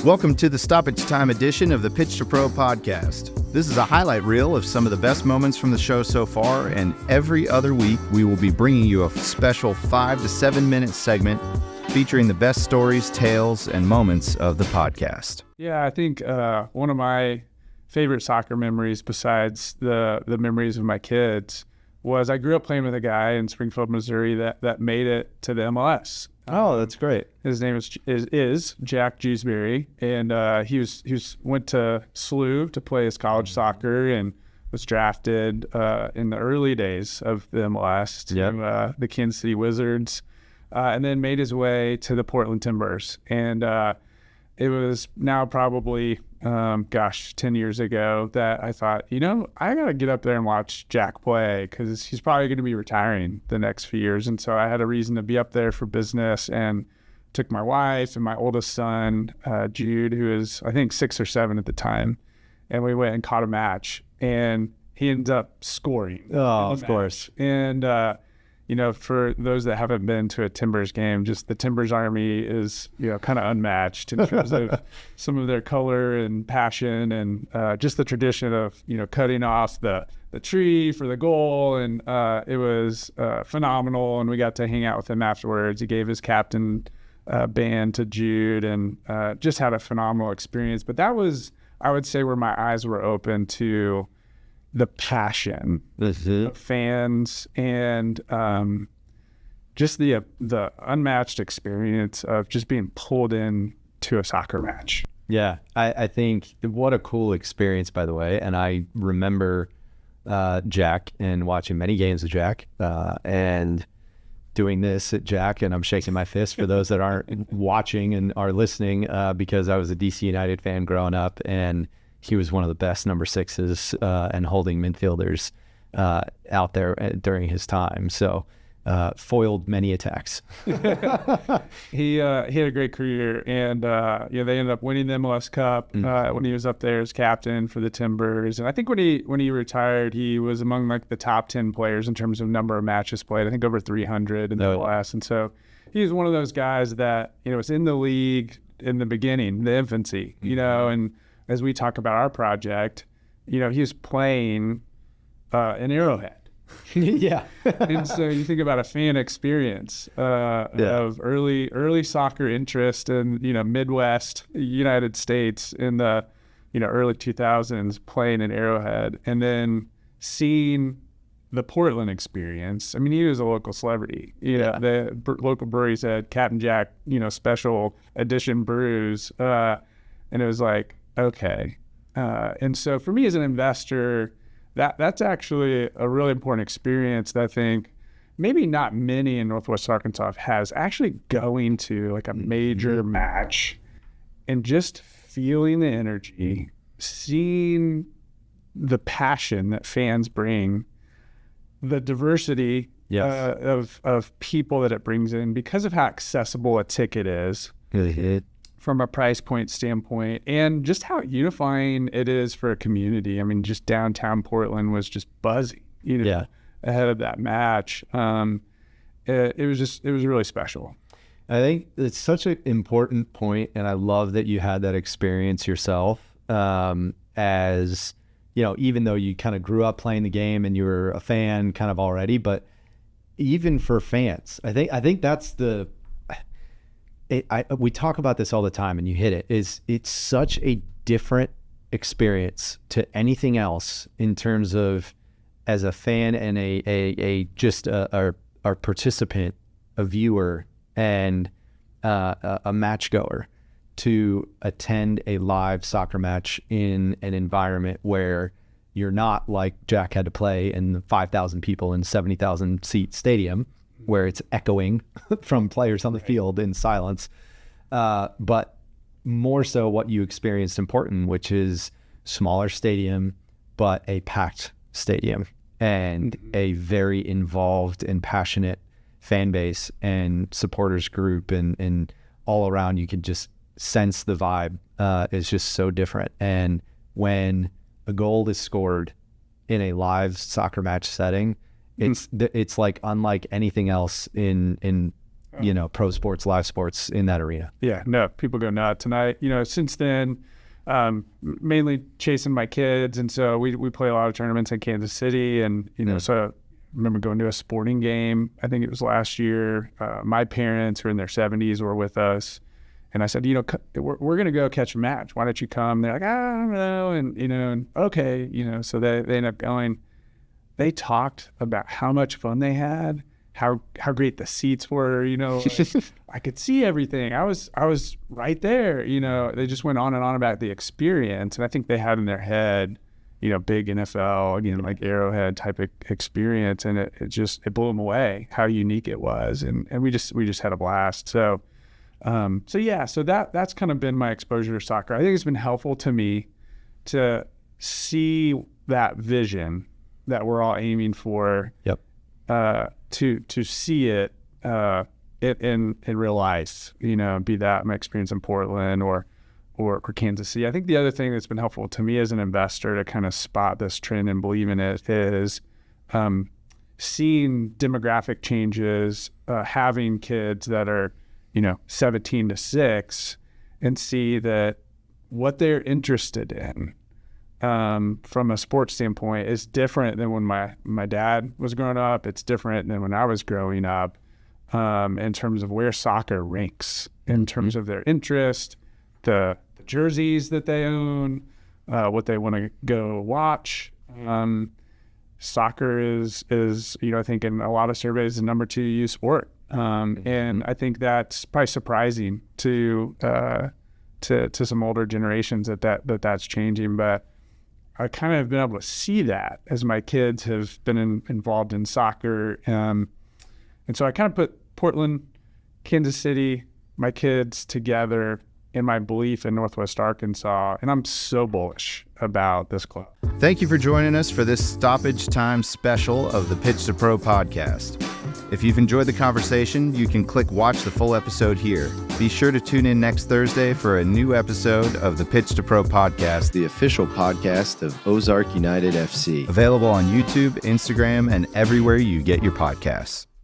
Welcome to the Stoppage Time edition of the Pitch to Pro podcast. This is a highlight reel of some of the best moments from the show so far, and every other week we will be bringing you a special 5 to 7 minute segment featuring the best stories, tales, and moments of the podcast. Yeah, I think one of my favorite soccer memories, besides the memories of my kids, was I grew up playing with a guy in Springfield, Missouri that made it to the MLS. Oh, that's great. His name is Jack Jewsbury, and he went to SLU to play his college soccer and was drafted in the early days of the MLS to the Kansas City Wizards, and then made his way to the Portland Timbers. And it was now probably 10 years ago that I thought, I got to get up there and watch Jack play because he's probably going to be retiring the next few years. And so I had a reason to be up there for business and took my wife and my oldest son, Jude, who was, I think, 6 or 7 at the time. And we went and caught a match, and he ended up scoring. Oh, of course. And, for those that haven't been to a Timbers game, just the Timbers Army is, kind of unmatched in terms of some of their color and passion and just the tradition of, cutting off the tree for the goal. And it was phenomenal. And we got to hang out with him afterwards. He gave his captain band to Jude and just had a phenomenal experience. But that was, I would say, where my eyes were open to the passion of fans and just the unmatched experience of just being pulled in to a soccer match. Yeah, I think what a cool experience, by the way. And I remember Jack and watching many games of Jack and doing this at Jack, and I'm shaking my fist for those that aren't watching and are listening because I was a DC United fan growing up, and he was one of the best number 6s and holding midfielders out there during his time. So foiled many attacks. He had a great career, and they ended up winning the MLS Cup when he was up there as captain for the Timbers. And I think when he retired, he was among like the top 10 players in terms of number of matches played. I think over 300 in the MLS. And so he was one of those guys that was in the league in the beginning, the infancy, and as we talk about our project, he was playing in Arrowhead. Yeah. And so you think about a fan experience of early soccer interest in, Midwest United States in the, early 2000s playing in Arrowhead, and then seeing the Portland experience. I mean, he was a local celebrity. The local breweries had Captain Jack, special edition brews. And it was like, okay. And so for me as an investor, that's actually a really important experience that I think maybe not many in Northwest Arkansas has, actually going to like a major match and just feeling the energy, seeing the passion that fans bring, the diversity of people that it brings in because of how accessible a ticket is. From a price point standpoint, and just how unifying it is for a community. I mean, just downtown Portland was just buzzing, ahead of that match. It was really special. I think it's such an important point, and I love that you had that experience yourself. As even though you kind of grew up playing the game and you were a fan kind of already, but even for fans, I think that's we talk about this all the time, and you hit it. It's such a different experience to anything else in terms of as a fan and a participant, a viewer, and a match goer to attend a live soccer match in an environment where you're not like Jack had to play in 5,000 people in 70,000 seat stadium, where it's echoing from players on the field in silence. But more so what you experienced in Portland, which is smaller stadium, but a packed stadium and a very involved and passionate fan base and supporters group, and all around you could just sense the vibe is just so different. And when a goal is scored in a live soccer match setting, it's like unlike anything else in pro sports, live sports in that arena. Yeah, no, people go nuts. And since then, mainly chasing my kids. And so we play a lot of tournaments in Kansas City. And, so I remember going to a sporting game. I think it was last year. My parents who are in their 70s were with us. And I said, we're going to go catch a match. Why don't you come? They're like, I don't know. And okay, so they end up going. They talked about how much fun they had, how great the seats were, I could see everything. I was right there, they just went on and on about the experience. And I think they had in their head, big NFL, like Arrowhead type of experience. And it blew them away how unique it was. And we just had a blast. So that's kind of been my exposure to soccer. I think it's been helpful to me to see that vision that we're all aiming for. Yep. To see it in real life, be that my experience in Portland or Kansas City. I think the other thing that's been helpful to me as an investor to kind of spot this trend and believe in it is seeing demographic changes, having kids that are 17 to 6, and see that what they're interested in from a sports standpoint is different than when my dad was growing up. It's different than when I was growing up in terms of where soccer ranks, in terms of their interest, the jerseys that they own, what they want to go watch. Soccer is I think in a lot of surveys the number 2 youth sport. And I think that's probably surprising to some older generations that's changing. But I kind of have been able to see that as my kids have been involved in soccer. And so I kind of put Portland, Kansas City, my kids together in my belief in Northwest Arkansas. And I'm so bullish about this club. Thank you for joining us for this Stoppage Time special of the Pitch to Pro podcast. If you've enjoyed the conversation, you can click watch the full episode here. Be sure to tune in next Thursday for a new episode of the Pitch to Pro podcast, the official podcast of Ozark United FC. Available on YouTube, Instagram, and everywhere you get your podcasts.